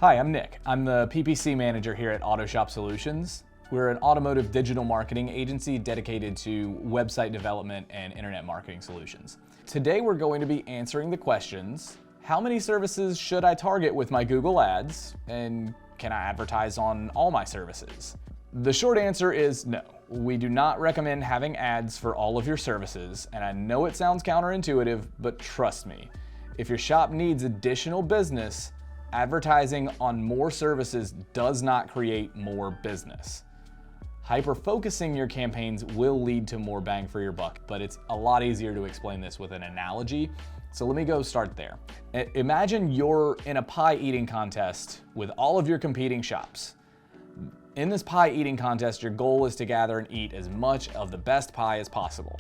Hi, I'm Nick. I'm the PPC manager here at Autoshop Solutions. We're an automotive digital marketing agency dedicated to website development and internet marketing solutions. Today we're going to be answering the questions: how many services should I target with my Google Ads? And can I advertise on all my services? The short answer is no. We do not recommend having ads for all of your services, and I know it sounds counterintuitive, but trust me, if your shop needs additional business, advertising on more services does not create more business. Hyper-focusing your campaigns will lead to more bang for your buck, but it's a lot easier to explain this with an analogy. So let me go start there. Imagine you're in a pie eating contest with all of your competing shops. In this pie eating contest, your goal is to gather and eat as much of the best pie as possible.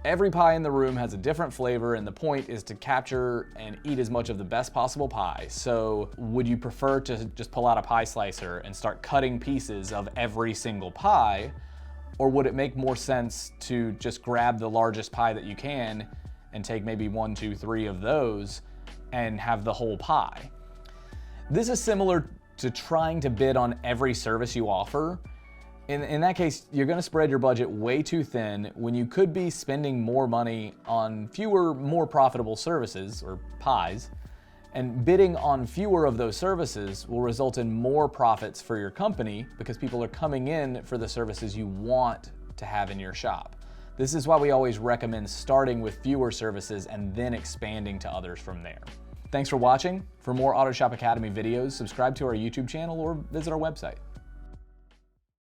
Every pie in the room has a different flavor, and the point is to capture and eat as much of the best possible pie. So would you prefer to just pull out a pie slicer and start cutting pieces of every single pie? Or would it make more sense to just grab the largest pie that you can and take maybe 1, 2, 3 of those and have the whole pie? This is similar to trying to bid on every service you offer. In that case, you're going to spread your budget way too thin when you could be spending more money on fewer, more profitable services, or pies, and bidding on fewer of those services will result in more profits for your company because people are coming in for the services you want to have in your shop. This is why we always recommend starting with fewer services and then expanding to others from there. Thanks for watching. For more Autoshop Academy videos, subscribe to our YouTube channel or visit our website.